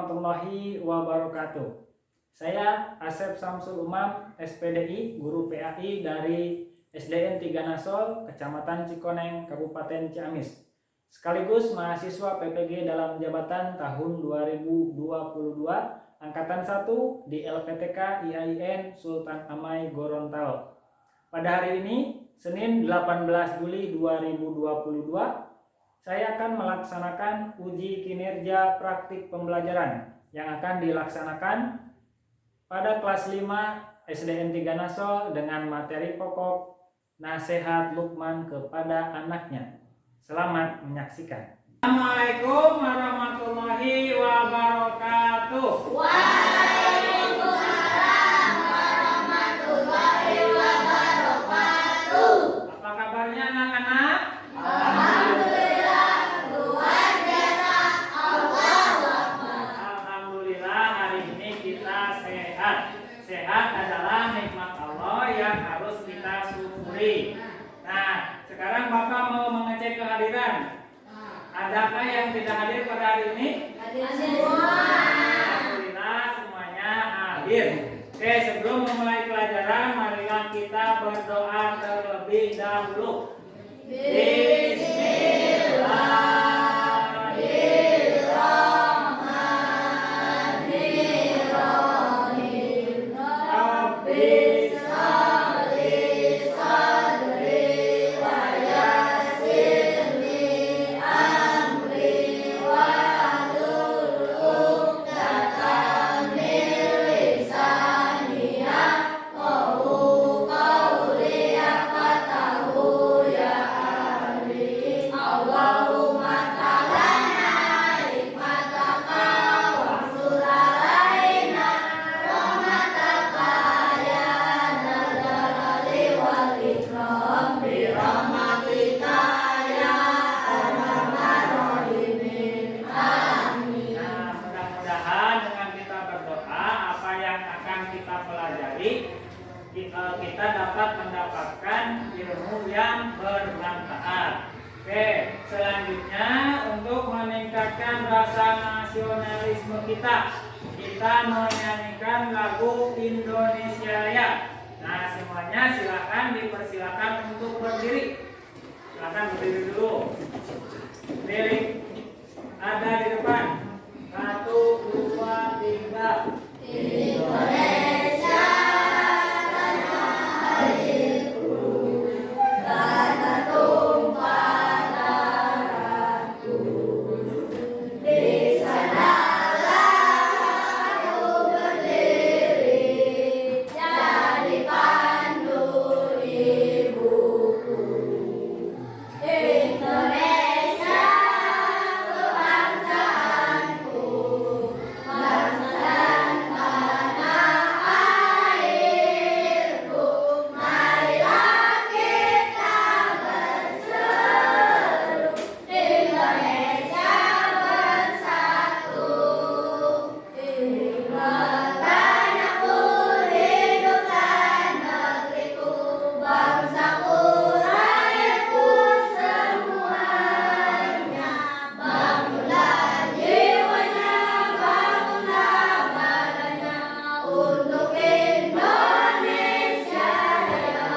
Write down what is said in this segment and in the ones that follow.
warahmatullahi wabarakatuh. Saya Asep Samsul Umam, SPDI, Guru PAI dari SDN 3 Nasol, Kecamatan Cikoneng, Kabupaten Ciamis. Sekaligus mahasiswa PPG dalam jabatan tahun 2022, Angkatan 1 di LPTK IAIN Sultan Amai Gorontalo. Pada hari ini, Senin 18 Juli 2022, saya akan melaksanakan uji kinerja praktik pembelajaran yang akan dilaksanakan pada kelas 5 SDN 3 Nasol dengan materi pokok nasihat Luqman kepada anaknya. Selamat menyaksikan. Assalamualaikum warahmatullahi wabarakatuh. Waalaikumsalam warahmatullahi wabarakatuh. Apa kabarnya anak-anak? Alhamdulillah, luar biasa. Allahu Akbar. Alhamdulillah, hari ini kita sehat. Sehat adalah nikmat Allah yang harus kita syukuri. Nah, sekarang Bapak mau mengecek kehadiran. Adakah yang tidak hadir pada hari ini? Hadir semua. Alhamdulillah, semuanya hadir. Oke, sebelum memulai pelajaran, marilah kita berdoa terlebih dahulu. Bismillahirrahmanirrahim. Rabbi sholli sadri wa yassirli amri wahlul 'uqdatam min lisani yafqahu qawli. Yafqahu ya ali. Allahumma ta'alana hikmataka wa sulalaina rahmataka ya dzal-jalali wal ikram bi rahmatika ya arhamar rahimin. Amin. Nah, mudah-mudahan dengan kita berdoa, apa yang akan kita pelajari, kita dapat mendapatkan ilmu yang bermanfaat. Oke, selanjutnya untuk meningkatkan rasa nasionalisme kita menyanyikan lagu Indonesia Raya. Nah, semuanya silakan dipersilakan untuk berdiri. Silakan berdiri dulu. Berdiri. Ada di depan. 1, 2, 3. Indonesia tanah airku, tanah tumpah darahku. Di sanalah aku berdiri, jadi pandu ibuku. Indonesia kebangsaanku, bangsa dan tanah airku. Marilah kita berseru, Indonesia bersatu. Hiduplah tanahku, hiduplah negeriku, bangsaku, rakyatku semuanya. Bangunlah jiwanya, bangunlah badannya untuk Indonesia Raya.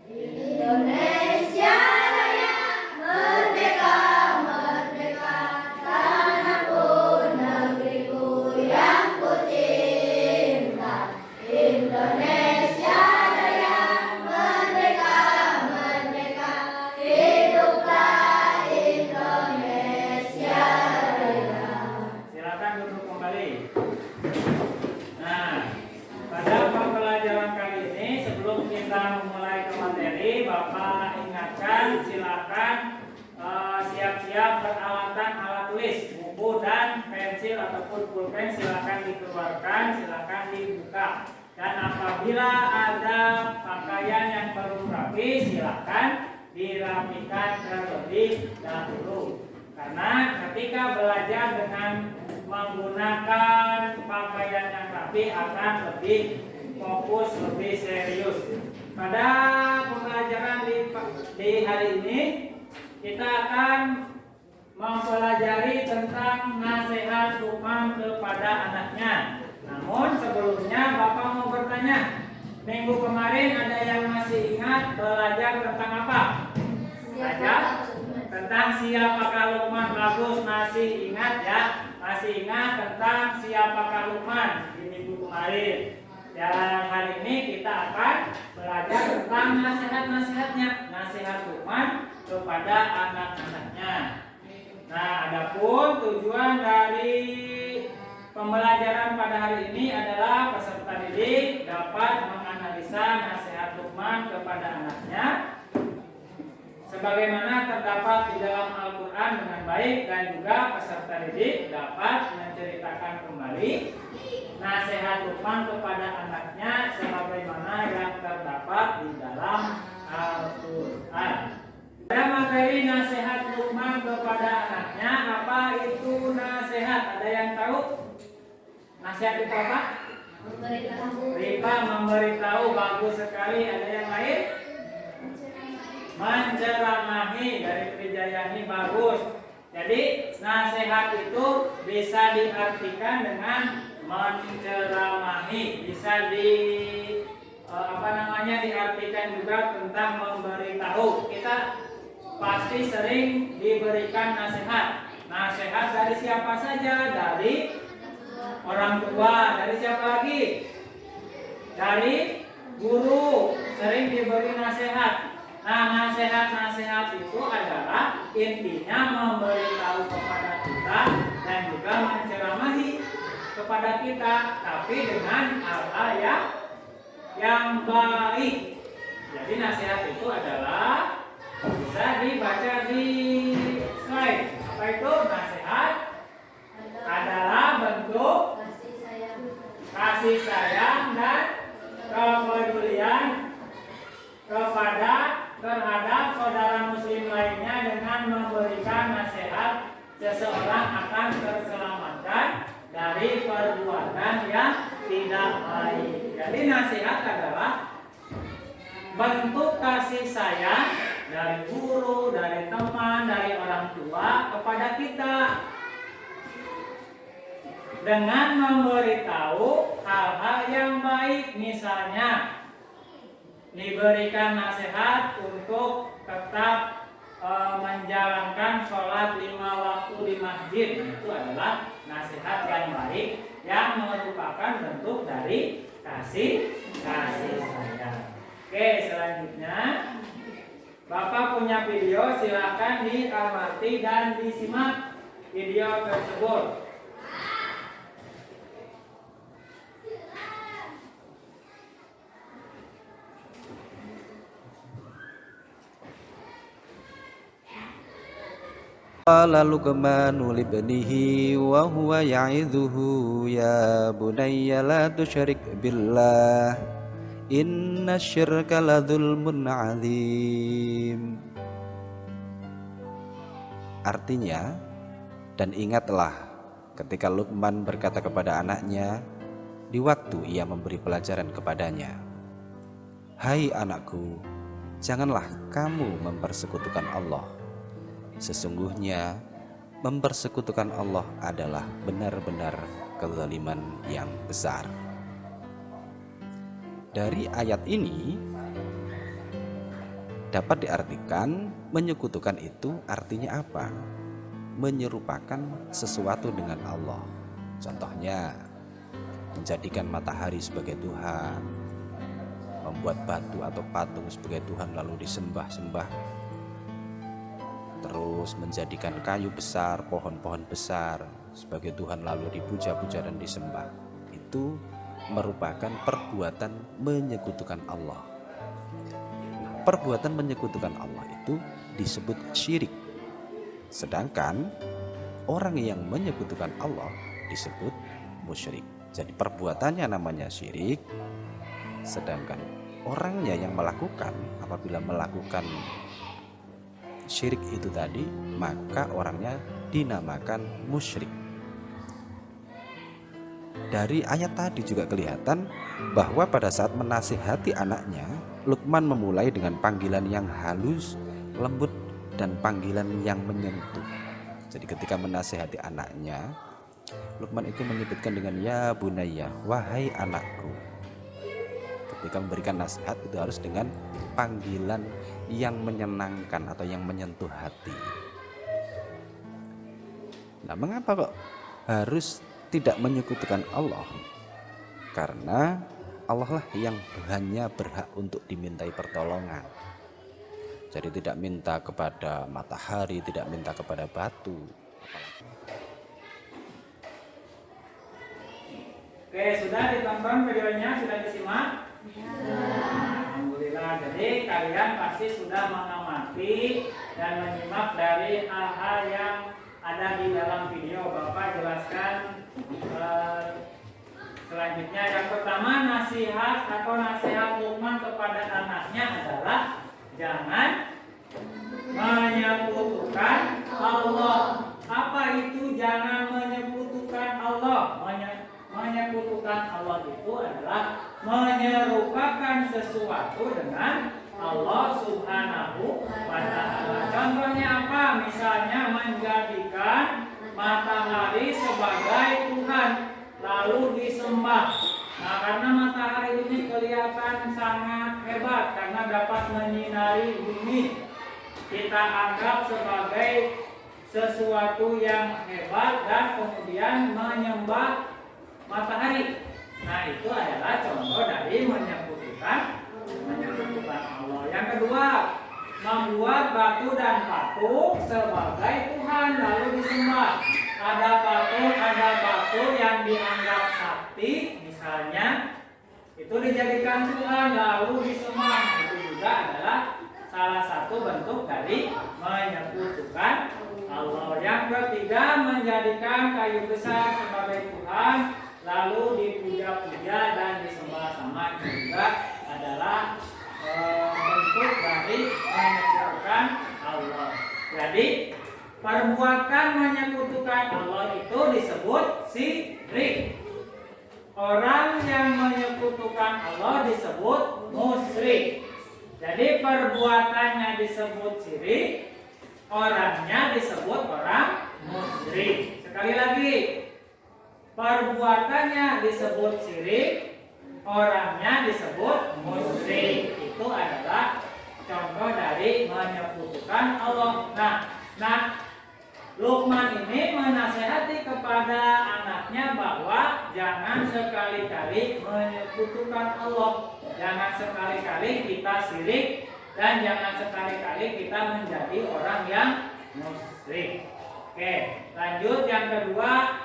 Indonesia Raya, merdeka, merdeka, tanahku, negeriku yang ku cinta. Indonesia Raya, merdeka, merdeka, hiduplah Indonesia Raya. Silakan duduk kembali. Nah, pada pembelajaran kali ini, sebelum kita memulai ke materi, Bapak ingatkan silakan siap-siap peralatan alat tulis, buku dan pensil ataupun pulpen silakan dikeluarkan, silakan dibuka. Dan apabila ada pakaian yang perlu rapi, silakan dirapikan terlebih dahulu. Karena ketika belajar dengan menggunakan pakaian yang rapi akan lebih fokus, lebih serius. Pada pembelajaran di hari ini kita akan mempelajari tentang nasihat Luqman kepada anaknya. Namun sebelumnya Bapak mau bertanya, minggu kemarin ada yang masih ingat belajar tentang apa? Belajar tentang siapakah Luqman. Bagus, masih ingat ya? Masih ingat tentang siapakah Luqman di minggu kemarin. Dan hari ini kita akan belajar tentang nasihat-nasihatnya, nasihat Luqman kepada anak-anaknya. Nah, adapun tujuan dari pembelajaran pada hari ini adalah peserta didik dapat menganalisa nasihat Luqman kepada anaknya sebagaimana terdapat di dalam Al-Quran dengan baik, dan juga peserta didik dapat menceritakan kembali nasihat Luqman kepada anaknya sebagaimana yang terdapat di dalam Al-Quran. Pada materi nasihat Luqman kepada anaknya, apa itu nasihat? Ada yang tahu? Nasihat itu apa? Memberitahu. Riba, memberitahu. Bagus sekali. Ada yang lain? Menceramahi, dari Trijayani. Bagus. Jadi nasihat itu bisa diartikan dengan menceramahi, bisa diartikan juga tentang memberitahu. Kita pasti sering diberikan nasihat. Nasihat dari siapa saja? Dari orang tua. Dari siapa lagi? Dari guru. Sering diberi nasihat. Nah, nasihat-nasihat itu adalah intinya memberitahu kepada kita dan juga menceramahi kepada kita, tapi dengan hal-hal yang baik. Jadi nasihat itu adalah bisa dibaca di slide. Apa itu nasihat? Adalah bentuk kasih sayang dan kepedulian terhadap saudara muslim lainnya dengan memberikan nasihat seseorang akan terselamatkan dari perbuatan yang tidak baik. Jadi nasihat adalah bentuk kasih sayang dari guru, dari teman, dari orang tua kepada kita dengan memberitahu hal-hal yang baik. Misalnya diberikan nasihat untuk tetap menjalankan sholat 5 waktu di masjid. Itu adalah nasihat yang baik yang merupakan bentuk dari kasih sayang. Oke, selanjutnya Bapak punya video, silakan diamati dan disimak video tersebut. Qala Luqmanu libnihi wa huwa ya'idhuhu ya bunayya la tusyrik billah inna syirka la dzulmun 'adzim. Artinya, dan ingatlah ketika Luqman berkata kepada anaknya di waktu ia memberi pelajaran kepadanya, "Hai anakku, janganlah kamu mempersekutukan Allah. Sesungguhnya mempersekutukan Allah adalah benar-benar kezaliman yang besar." Dari ayat ini dapat diartikan menyekutukan itu artinya apa? Menyerupakan sesuatu dengan Allah. Contohnya menjadikan matahari sebagai Tuhan, membuat batu atau patung sebagai Tuhan lalu disembah-sembah, terus menjadikan kayu besar, pohon-pohon besar sebagai Tuhan lalu dipuja-puja dan disembah. Itu merupakan perbuatan menyekutukan Allah. Perbuatan menyekutukan Allah itu disebut syirik. Sedangkan orang yang menyekutukan Allah disebut musyrik. Jadi perbuatannya namanya syirik, sedangkan orangnya yang melakukan, apabila melakukan syirik itu tadi, maka orangnya dinamakan musyrik. Dari ayat tadi juga kelihatan bahwa pada saat menasihati anaknya, Luqman memulai dengan panggilan yang halus, lembut, dan panggilan yang menyentuh. Jadi ketika menasehati anaknya, Luqman itu menyebutkan dengan ya bunayya, wahai anakku. Ketika memberikan nasihat itu harus dengan panggilan yang menyenangkan atau yang menyentuh hati. Nah, mengapa kok harus tidak menyekutukan Allah? Karena Allah lah yang hanya berhak untuk dimintai pertolongan. Jadi tidak minta kepada matahari, tidak minta kepada batu. Oke, sudah ditonton videonya, sudah disimak? Alhamdulillah. Jadi kalian pasti sudah mengamati dan menyimak dari hal-hal yang ada di dalam video. Bapak jelaskan selanjutnya. Yang pertama, nasihat atau nasihat Luqman kepada anaknya adalah jangan menyekutukan Allah. Apa itu jangan menyekutukan Allah? Menyekutukan Allah itu adalah menyerupakan sesuatu dengan Allah Subhanahu wa Ta'ala. Contohnya apa? Misalnya menjadikan matahari sebagai Tuhan lalu disembah. Nah, karena matahari ini kelihatan sangat hebat karena dapat menyinari bumi, kita anggap sebagai sesuatu yang hebat dan kemudian menyembah matahari. Nah, itu adalah contoh dari menyekutukan Allah. Yang kedua, membuat batu dan patung sebagai Tuhan lalu disembah. Ada batu yang dianggap sakti, misalnya itu dijadikan Tuhan lalu disembah. Itu juga adalah salah satu bentuk dari menyekutukan Allah. Yang ketiga, menjadikan kayu besar sebagai Tuhan lalu dipuja-puja dan disembah sama, itu juga adalah bentuk dari menyekutukan Allah. Jadi perbuatan menyekutukan Allah itu disebut syirik. Orang yang menyekutukan Allah disebut musyrik. Jadi perbuatannya disebut syirik, orangnya disebut orang musyrik. Sekali lagi, perbuatannya disebut syirik, orangnya disebut musyrik. Itu adalah contoh dari menyekutukan Allah. Nah, Luqman ini menasehati kepada anaknya bahwa jangan sekali-kali menyekutukan Allah, jangan sekali-kali kita syirik, dan jangan sekali-kali kita menjadi orang yang musyrik. Oke, lanjut yang kedua,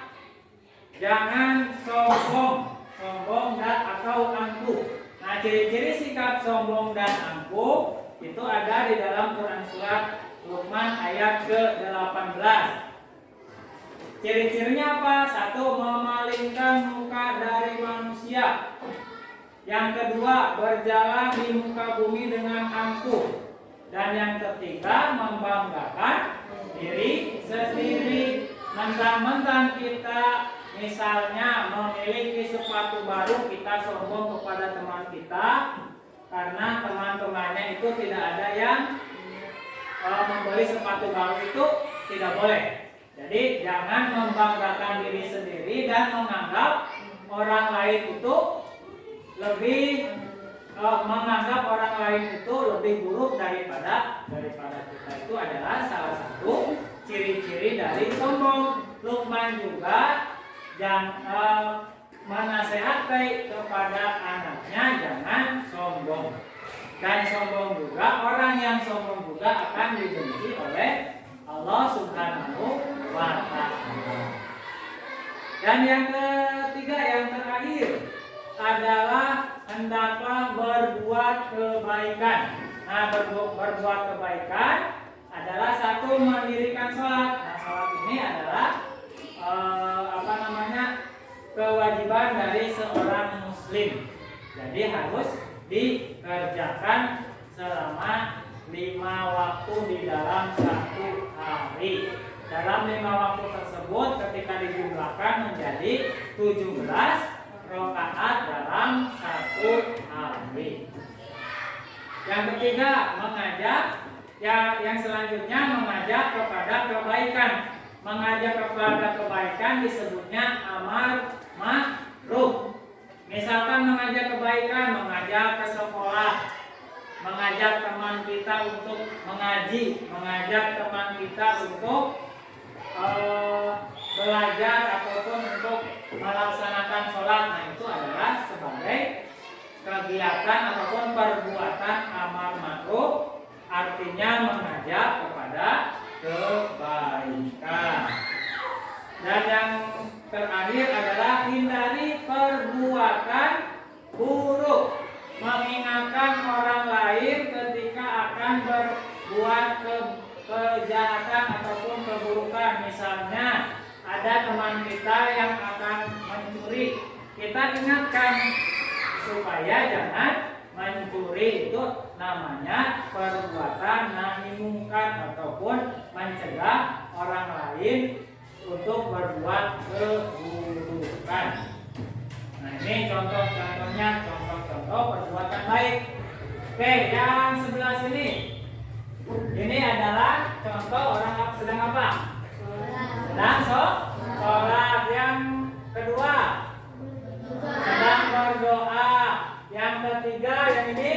jangan sombong dan atau angkuh. Nah, ciri-ciri sikap sombong dan angkuh itu ada di dalam Quran surat Luqman ayat ke-18. Ciri-cirinya apa? Satu, memalingkan muka dari manusia. Yang kedua, berjalan di muka bumi dengan angkuh. Dan yang ketiga, membanggakan diri sendiri. Mentang-mentang kita misalnya memiliki sepatu baru, kita sombong kepada teman kita karena teman-temannya itu tidak ada yang membeli sepatu baru, itu tidak boleh. Jadi jangan membanggakan diri sendiri dan menganggap orang lain itu lebih buruk daripada kita. Itu adalah salah satu ciri-ciri dari sombong. Luqman juga menasehati kepada anaknya jangan sombong. Dan sombong juga, orang yang sombong juga akan dibenci oleh Allah Subhanahu wa Ta'ala. Dan yang ketiga, yang terakhir adalah hendaklah berbuat kebaikan. Nah, berbuat kebaikan adalah satu, mendirikan sholat. Nah, sholat ini adalah kewajiban dari seorang muslim. Jadi harus dikerjakan selama 5 waktu di dalam satu hari. Dalam 5 waktu tersebut ketika dijumlahkan menjadi 17 rakaat dalam satu hari. Yang ketiga, mengajak. Yang selanjutnya mengajak kepada kebaikan. mengajak kepada kebaikan disebutnya amar ma'ruf. Misalkan mengajak kebaikan, mengajak ke sekolah, mengajak teman kita untuk mengaji, mengajak teman kita untuk belajar ataupun untuk melaksanakan sholat. Nah, itu adalah sebagai kegiatan ataupun perbuatan amar ma'ruf, artinya mengajak kepada kebaikan. Dan yang terakhir adalah hindari perbuatan buruk, mengingatkan orang lain ketika akan berbuat kejahatan ataupun keburukan. Misalnya ada teman kita yang akan mencuri, kita ingatkan supaya jangan mencuri. Itu namanya perbuatan nahi mungkar ataupun mencegah orang lain untuk berbuat keburukan. Nah, ini contoh-contohnya, contoh-contoh perbuatan baik. Oke, yang sebelah sini, ini adalah contoh orang sedang apa? Sedang sholat. Yang kedua, sedang berdoa. Yang ketiga, yang ini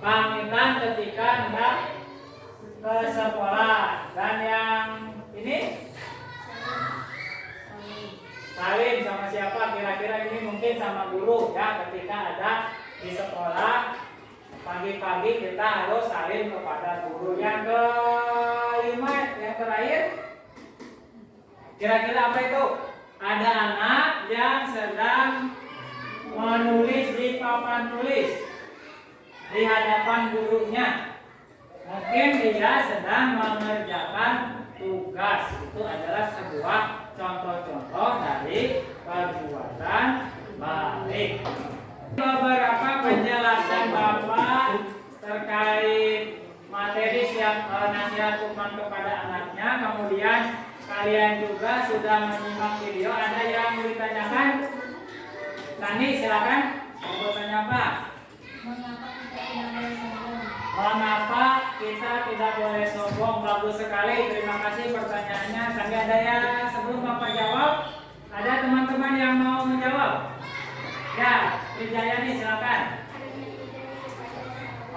pamitan ketika hendak ke sekolah. Dan yang ini salim sama siapa? Kira-kira ini mungkin sama guru ya, ketika ada di sekolah pagi-pagi kita harus salim kepada guru. Yang kelima, yang terakhir, kira-kira apa itu? Ada anak yang sedang menulis di papan tulis di hadapan gurunya. Mungkin dia sedang mengerjakan tugas. Itu adalah sebuah contoh-contoh dari perbuatan baik. Beberapa penjelasan Bapak terkait materi nasihat Luqman kepada anaknya. Kemudian kalian juga sudah menyimak video. Ada yang ditanyakan? Tani, silakan. Mau bertanya apa? Mengapa kita tidak boleh sombong? Bagus sekali, terima kasih pertanyaannya. Sampai ada yang sebelum Bapak jawab, ada teman-teman yang mau menjawab? Ya, Wijayani silakan.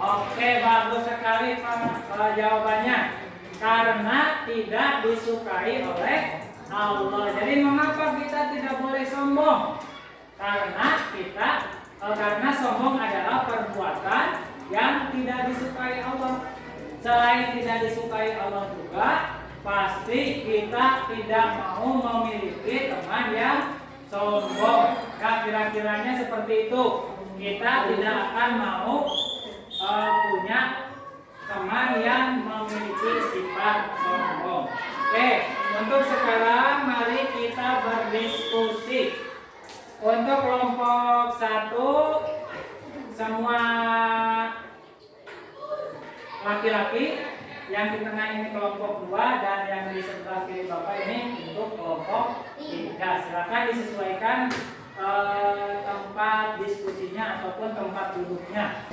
Oke, bagus sekali Pak jawabannya. Karena tidak disukai oleh Allah. Jadi mengapa kita tidak boleh sombong? Karena sombong adalah perbuatan yang tidak disukai Allah. Selain tidak disukai Allah juga, pasti kita tidak mau memiliki teman yang sombong. Kira-kiranya seperti itu. Kita tidak akan mau punya teman yang memiliki sifat sombong. Oke, untuk sekarang mari kita berdiskusi. Untuk kelompok 1, semua laki-laki. Yang di tengah ini kelompok 2, dan yang di sebelah kiri Bapak ini untuk kelompok 3. Silakan disesuaikan tempat diskusinya ataupun tempat duduknya.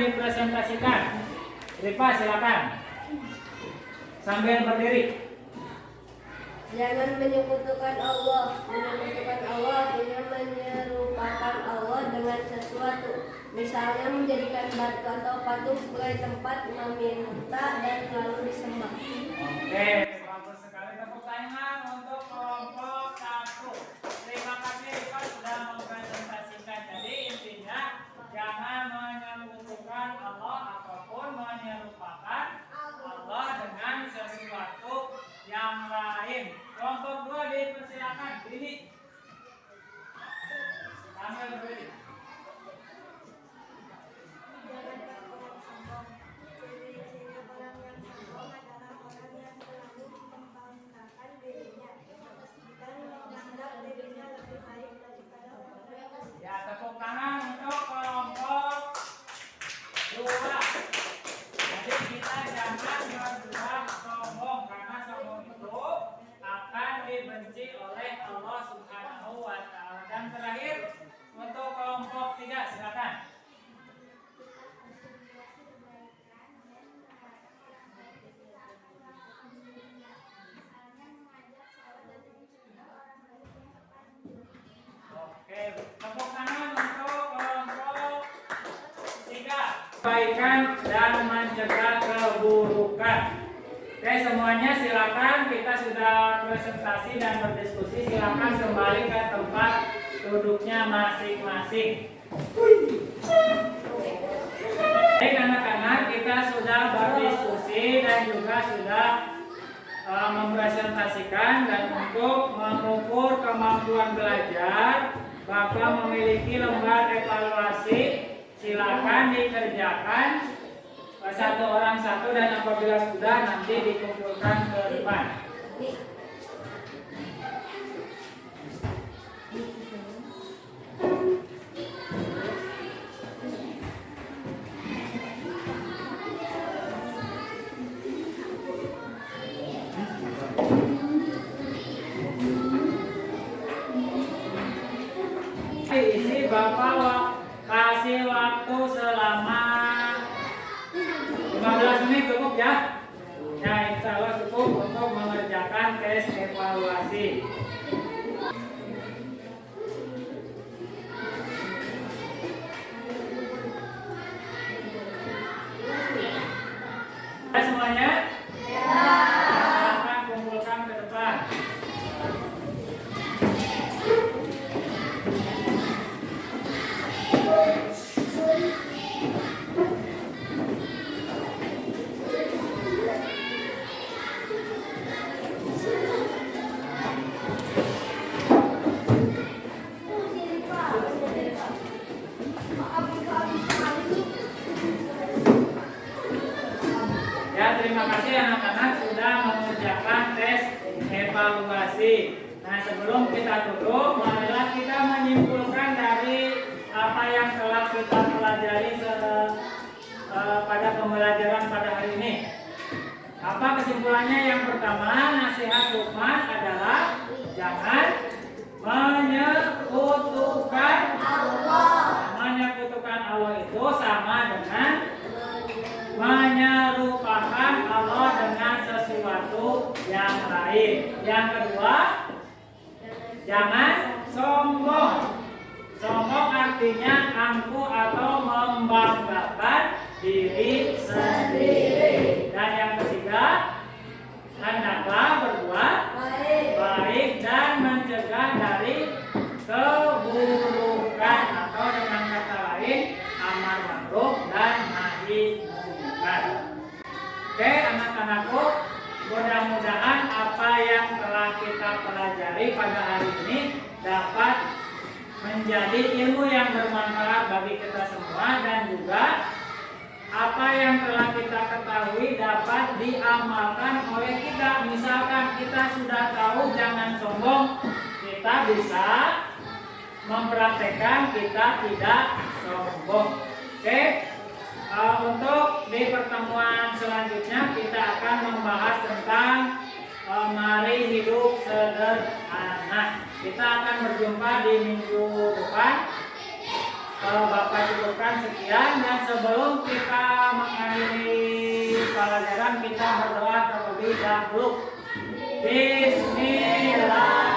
dipresentasikan. Rifa silakan. Sambil berdiri. Jangan menyekutukan Allah. Menyekutukan Allah artinya menyerupakan Allah dengan sesuatu. Misalnya menjadikan batu atau patung sebagai tempat meminta dan lalu disembah. Oke, bagus sekali. Tepuk tangan untuk kelompok 1. Terima kasih Rifa sudah mempresentasikan. Jadi intinya jangan menyekutukan Allah ataupun menyerupakan Allah dengan sesuatu yang lain. Kelompok 2 dipersilakan berdiri. Sambil berdiri. Ya, tepuk tangan untuk kelompok 2. Jadi kita jangan berbuat sombong karena sombong itu akan dibenci oleh Allah Subhanahu wa taala. Dan terakhir untuk kelompok 3 silakan. Oke, tepuk tangan untuk kelompok 3. Kebaikan dan mencegah keburukan. Oke, semuanya silakan, kita sudah presentasi dan berdiskusi. Silakan kembali ke tempat duduknya masing-masing. Baik anak-anak, kita sudah berdiskusi dan juga sudah mempresentasikan. Dan untuk mengukur kemampuan belajar, Bapak memiliki lembar evaluasi. Silakan dikerjakan satu orang satu, dan apabila sudah nanti dikumpulkan ke depan. Isi Bapak kasih waktu selama 15 menit cukup ya? Ya, insya Allah cukup untuk mengerjakan tes evaluasi. Semuanya? Ya. Silakan kumpulkan ke depan. Ya, terima kasih anak-anak sudah mengerjakan tes evaluasi. Nah, sebelum kita tutup, marilah kita menyimpulkan dari apa yang telah kita pelajari pada pembelajaran pada hari ini. Apa kesimpulannya? Yang pertama, nasihat Luqman adalah jangan menyekutukan Allah. Menyekutukan Allah itu sama dengan menyerupakan Allah dengan sesuatu yang lain. Yang kedua, jangan sombong. Sombong artinya angkuh atau membanggakan diri sendiri. Dan yang ketiga, hendaklah berbuat baik dan mencegah dari keburukan, atau dengan kata lain amar ma'ruf dan nahi munkar. Oke anak-anakku, mudah-mudahan apa yang telah kita pelajari pada hari ini dapat menjadi ilmu yang bermanfaat bagi kita semua, dan juga apa yang telah kita ketahui dapat diamalkan oleh kita. Misalkan kita sudah tahu jangan sombong, kita bisa mempraktekkan kita tidak sombong. Oke, untuk di pertemuan selanjutnya kita akan membahas tentang mari hidup sederhana. Kita akan berjumpa di minggu depan. Bapak cukupkan sekian, dan sebelum kita mengakhiri pelajaran kita berdoa terlebih dahulu. Bismillah.